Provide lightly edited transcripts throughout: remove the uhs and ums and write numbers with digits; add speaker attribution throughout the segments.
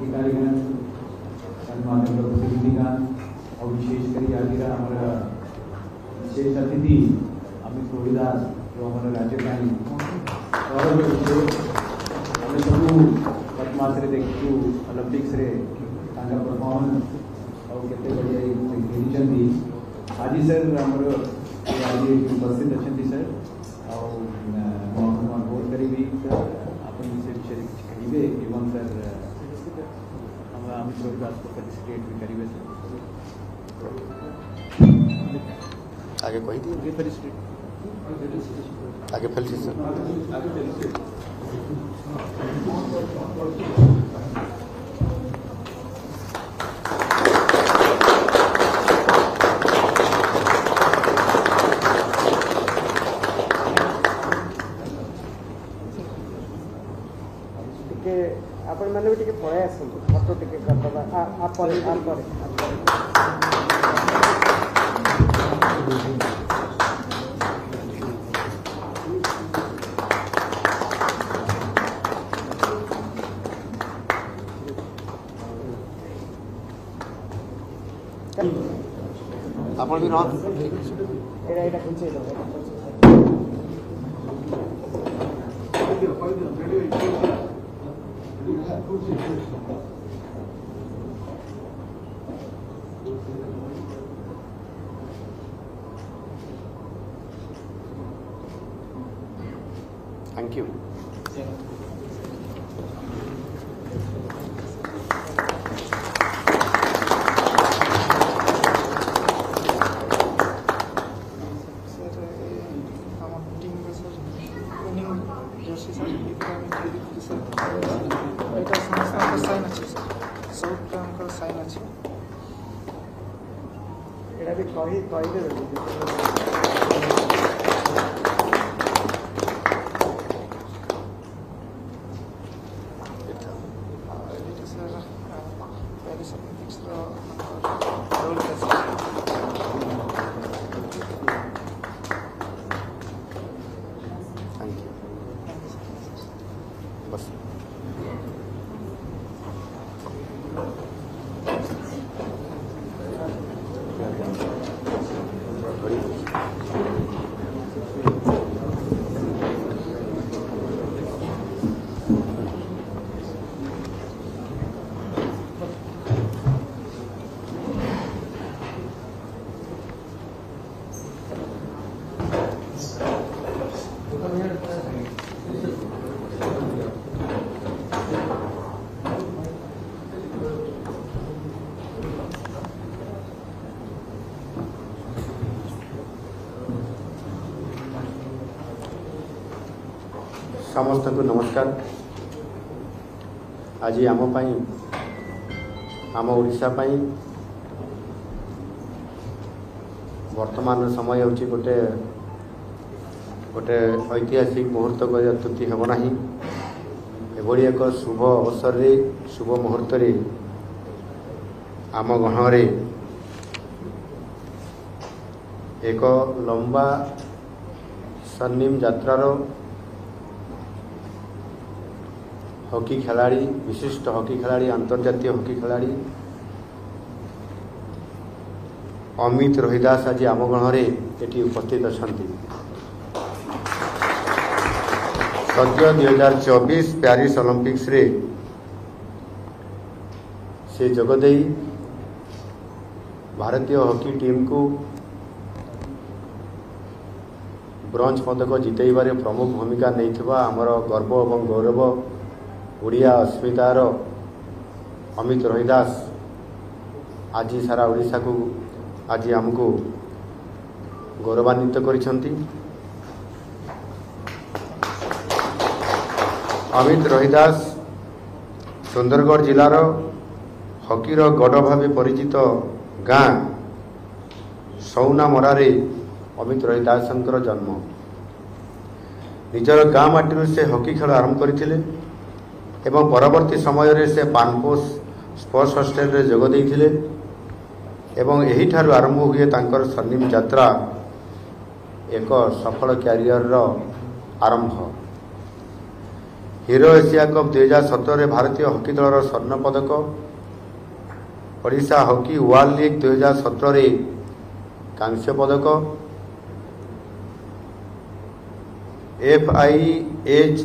Speaker 1: अधिकारीगण सम्मानित प्रतिनिधिगण और विशेषकर आज हमारा विशेष अतिथि अमित रोहिदास जो हमारे राज्य गौरव विषय आम सब गत मस देखु ओलंपिक्स परफॉर्मेंस और केते बढ़िया खेली आज सर आमर आज उपस्थित अच्छा सर अनुरोध करी आप विषय कहे एवं सर हम अमित रोहिदास को फेलिसिटेट भी करेंगे सर
Speaker 2: आगे कही दिए
Speaker 1: फेलिसिटेट
Speaker 2: आगे फेलिसिटेट सर
Speaker 3: आपण मैंने भी पलि आस फोटो टे
Speaker 2: आपण भी रह थैंक यू समस्त को नमस्कार। आज आम ओडिशा वर्तमान समय होची गोटे ऐतिहासिक मुहूर्त को अत्युक्ति हेब नहीं। एभली एक शुभ अवसर रे शुभ मुहूर्त रे आम गण रे एक लंबा स्वर्णिम यात्रार हॉकी खिलाड़ी विशिष्ट हॉकी खिलाड़ी अंतर्जातीय हॉकी खिलाड़ी अमित रोहिदास आज आम गण रे एटी उपस्थित अच्छा। सद्य 2024 पेरिस ओलंपिक्स रे से जगदे भारतीय हॉकी टीम को ब्रोंज पदक जितेबारे प्रमुख भूमिका नहीं आमर गर्व और गौरव ओडिया अस्मितार अमित रोहिदास आज सारा ओडिशा को आज आमको गौरवान्वित करिसेंती। अमित रोहिदास सुंदरगढ़ जिलार हॉकीर गढ़ भाव परिचित गाँ सौनामरारे अमित रोहिदासंकर जन्म। निजर गाँ माटी से हॉकी खेल आरंभ करथिले एवं परवर्ती समय रे से पानपोस स्पोर्ट्स हॉस्टेल रे जोग देइथिले एवं एही ठारु आरंभ हुए तांकर स्वर्णिम यात्रा एक सफल क्यारियर रो आरंभ। हिरो एशिया कप 2017 भारतीय हॉकी दलर स्वर्ण पदक, ओडिशा हॉकी वर्ल्ड लीग 2017 कांस्य पदक, FIH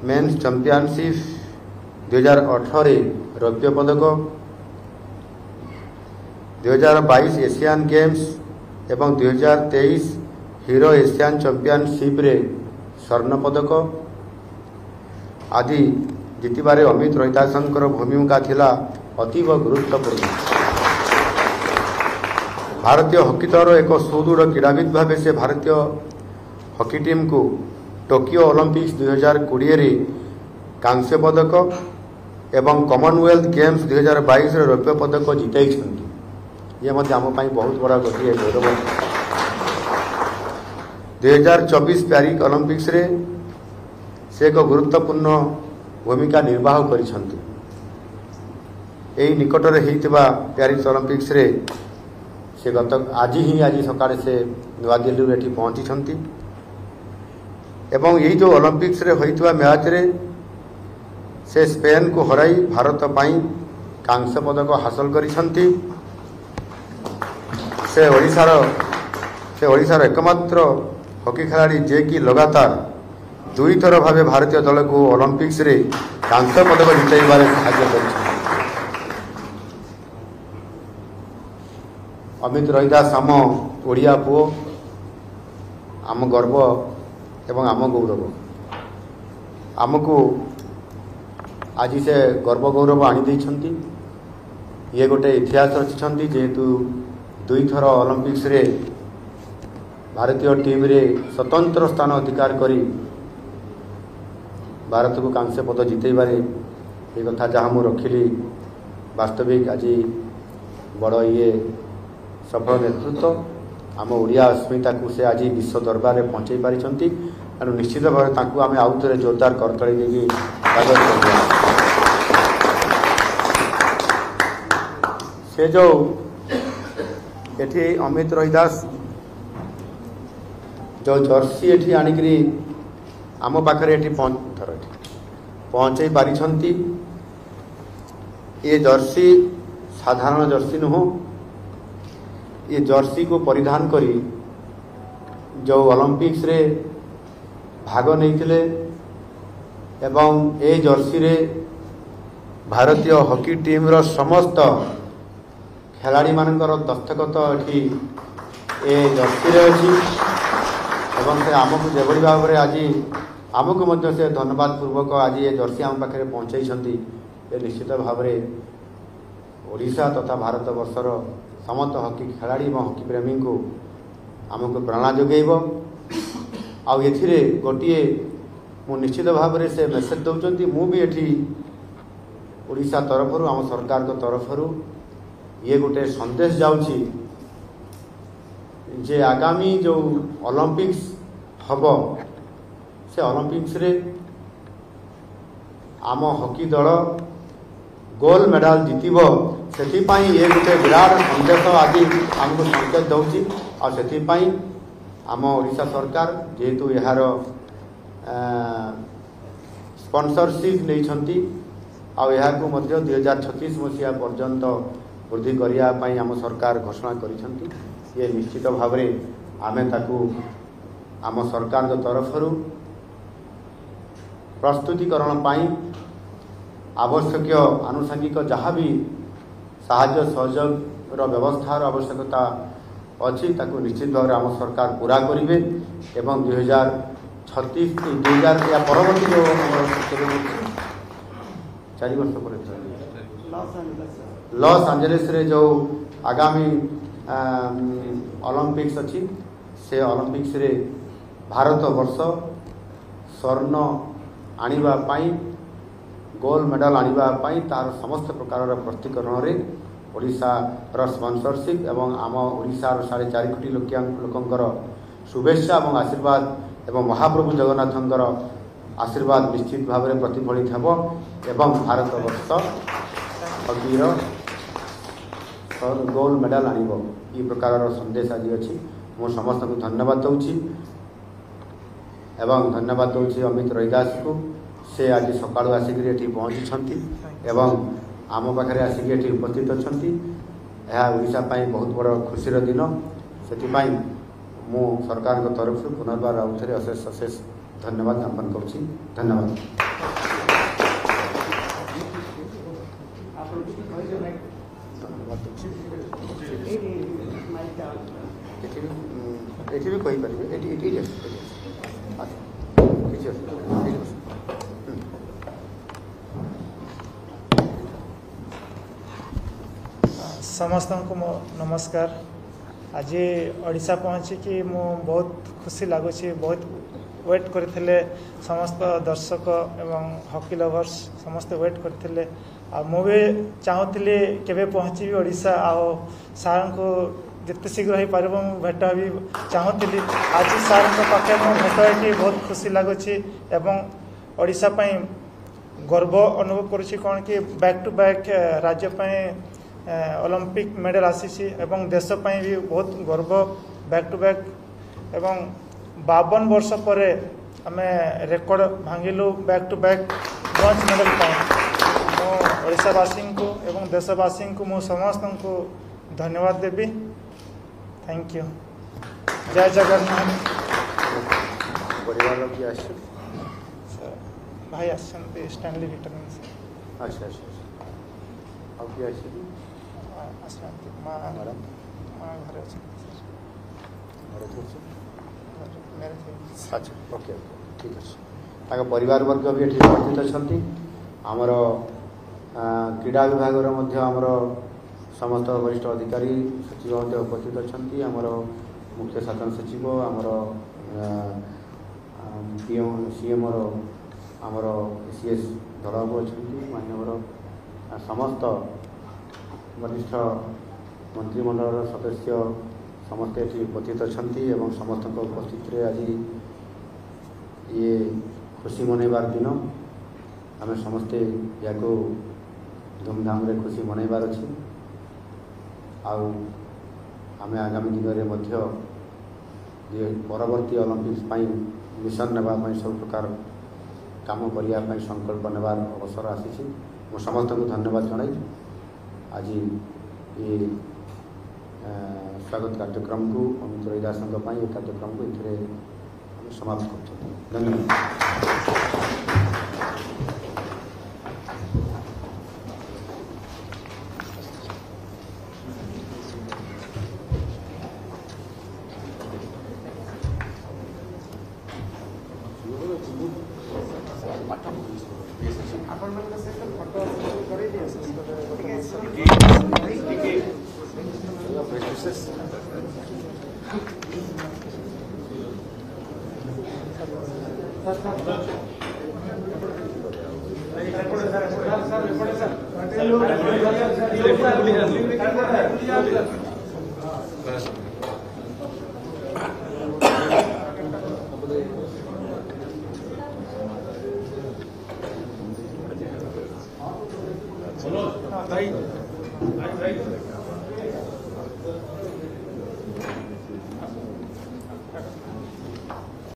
Speaker 2: मेन्स चैंपियनशिप 2018 रौप्य पदक, 2022 एशियन गेम्स एवं 2023 हीरो एशियन चैंपियनशिप रे स्वर्ण पदक आदि जीतबारे अमित रोहिदासंकर भूमिका थिला अतीव गुरुत्वपूर्ण। भारतीय हॉकी दलर एक सुदृढ़ क्रीड़ाविद भाव से भारतीय हॉकी टीम को टोकियो ओलंपिक्स 2020 रे कांस्य पदक एवं कॉमनवेल्थ गेम्स 2022 रे रौप्य पदक जिताई। ये आम बहुत बड़ा गोटे गौरव। 2024 प्यारिस ओलंपिक्स रे से एक गुरुत्वपूर्ण भूमिका निर्वाह करिसंती। एई निकटरे हेइतिबा प्यारिस ओलंपिक्स रे से गत आज सकाळे से नुआ दिल्ली एठी पहुंची एवं यही जो ओलंपिक्स रे होइतिबा मैच रे से स्पेन को हराई भारत पाई कांस्य पदक हासिल करिसंती। से ओडिशार एकमात्र हॉकी खिलाड़ी जे कि लगातार 2 थर भाव भारतीय दल को ओलंपिक्स रे कांस्य पदक जिताइबार साहाय्य करिसंती। अमित रोहिदास आम ओडिया पुओ, आम गर्व एवं आम गौरव। आमको आज से गर्व गौरव आनी देइछंती। ये गोटे इतिहास रचिछंती जेहेतु 2 थर ओलंपिक्स रे भारतीय टीम रे स्वतंत्र स्थान अधिकार करी भारत को कांस्य पदक जितेबारे ये कथा जहाँ मुझे रखिली वास्तविक आज बड़ ये सफल नेतृत्व आम ओडिया अस्मिता को से आज विश्व दरबार में पहुँचे पारी। तेणु निश्चित भाव आम आउ थे जोरदार करताली देकी स्वागत कर। से जो एठी अमित रोहिदास जो जर्सी एठी आनिकरी आम पाखे एठी पहुँचे पारिछंती। ये जर्सी साधारण जर्सी नुह, ये जर्सी को परिधान करी जो ओलंपिक्स रे भाग नहीं एवं ए जर्सी रे भारतीय हॉकी टीम रो समस्त खिलाड़ी मानकर दस्तखत एठी ए जर्सी रे अछि एवं से आमको जेभली भाव में आज आमको मध्य से धन्यवाद पूर्वक आज ये जर्सी आम पाखे पहुँचाई। ये निश्चित भाव में ओडिशा तथा भारत वर्षर समस्त हॉकी खिलाड़ी और हॉकी प्रेमी को आमको प्रेरणा जोगेब। आउ एथिरे गोटे मु निश्चित भाव में से मेसेज दौरान मु भी एठी ओडिशा तरफ आम सरकार को तरफ ये गोटे संदेश जाउची जे आगामी जो ओलंपिक्स हम से ओलंपिक्स रे आम हॉकी दल गोल्ड मेडल जीतब से ये गोटे विराट संदेश आज आमको संकेत दौची। और से आम ओडिशा सरकार जेहेतु यार स्पॉन्सरशिप नहीं आउ 2036 मसीहा पर्यंत वृद्धि करने आम सरकार घोषणा करिसंती। ये निश्चित भाव में आमे ताकू आम सरकार तरफ प्रस्तुतिकरण पाई आवश्यक आनुषंगिक जहाँ भी साहाय्य सहयोग व्यवस्थार आवश्यकता अच्छी ताकू निश्चित भाव में आम सरकार पूरा करेंगे एवं 2036 2000 या परवर्ती जो 4 वर्ष पर लॉस एंजेलिस रे जो आगामी ओलंपिक्स अच्छी से ओलंपिक्स रे भारत वर्ष स्वर्ण आनिबा पाई गोल्ड मेडल आनिबा पाई तार समस्त प्रकार प्रस्तुतिकरण रे ओडिशार स्पॉन्सरशिप एवं आम ओडिशार 4.5 कोटी लोकंकर शुभेच्छा एवं आशीर्वाद एवं महाप्रभु जगन्नाथंकर आशीर्वाद निश्चित भाव में प्रतिफलित हो एवं भारत वर्ष हॉकीर गोल्ड मेडल आनिब ये प्रकार संदेश आज अच्छी मु समस्त को धन्यवाद दूची। एवं धन्यवाद दूसरी अमित रईदास को से आज सकाळु आसिक ये पहुँची एवं आम पाखे आसिक ये उपस्थित अच्छा ओडिशा बहुत बड़ खुशीर दिन से मु सरकार तरफ से पुनर्बार आउ थे अशेष अशेष धन्यवाद ज्ञापन करुँची। धन्यवाद। एठी भी कही पारे एठी
Speaker 4: समस्त को नमस्कार। आज ओडिशा पहुँचिकी मु बहुत खुशी लगुच बहुत वेट करते समस्त दर्शक एवं हॉकी लवर्स समस्त वेट करते भी चाहूली केवे पहुँची ओडिशा आओ सार को जिते शीघ्र हो पार भेट भी चाहूली। आज सार पाखे भेट होगी बहुत खुशी लगुच ओडिशा गर्व अनुभव करुँची कौन कि बैक टू बैक राज्य ओलंपिक मेडल आसी देश भी बहुत गर्व बैक टू बैक 52 वर्ष पर आम रेकर्ड भांगिलु back to back bronze medal मो ओडिशावासी को एवं देशवासी को मु समस्त को धन्यवाद देवी। Thank you. जय जगन्नाथ।
Speaker 2: परिवार
Speaker 4: भाई आसछन्ते स्टैनली विटामिन।
Speaker 2: अच्छा अच्छा अब किए
Speaker 4: आसछन्ते माँ घर
Speaker 2: अच्छा ओके ओके ठीक अच्छे परिवार वर्ग भी ये उपस्थित अच्छा आमर क्रीड़ा विभाग आमर समस्त वरिष्ठ अधिकारी सचिव उपस्थित अच्छा आमर मुख्य शासन सचिव आमर सीएम आमर सीएस धड़बाबू अच्छा मान्यवर समस्त वरिष्ठ मंत्रिमंडल सदस्य समस्ते ये उपस्थित अच्छा समस्त उपस्थित आज ये खुशी मनइबार दिन आम समस्ते या धूमधाम रे खुशी मनइबार अच्छी आम आगामी दिन में परवर्ती ओलंपिक्स मिशन नापी सब प्रकार काम करने संकल्प नेबार अवसर आसी मु समस्त को धन्यवाद जनाई आज ये स्वागत कार्यक्रम को अमित रईदास कार्यक्रम को ये समाप्त कर धन्यवाद।
Speaker 4: भाई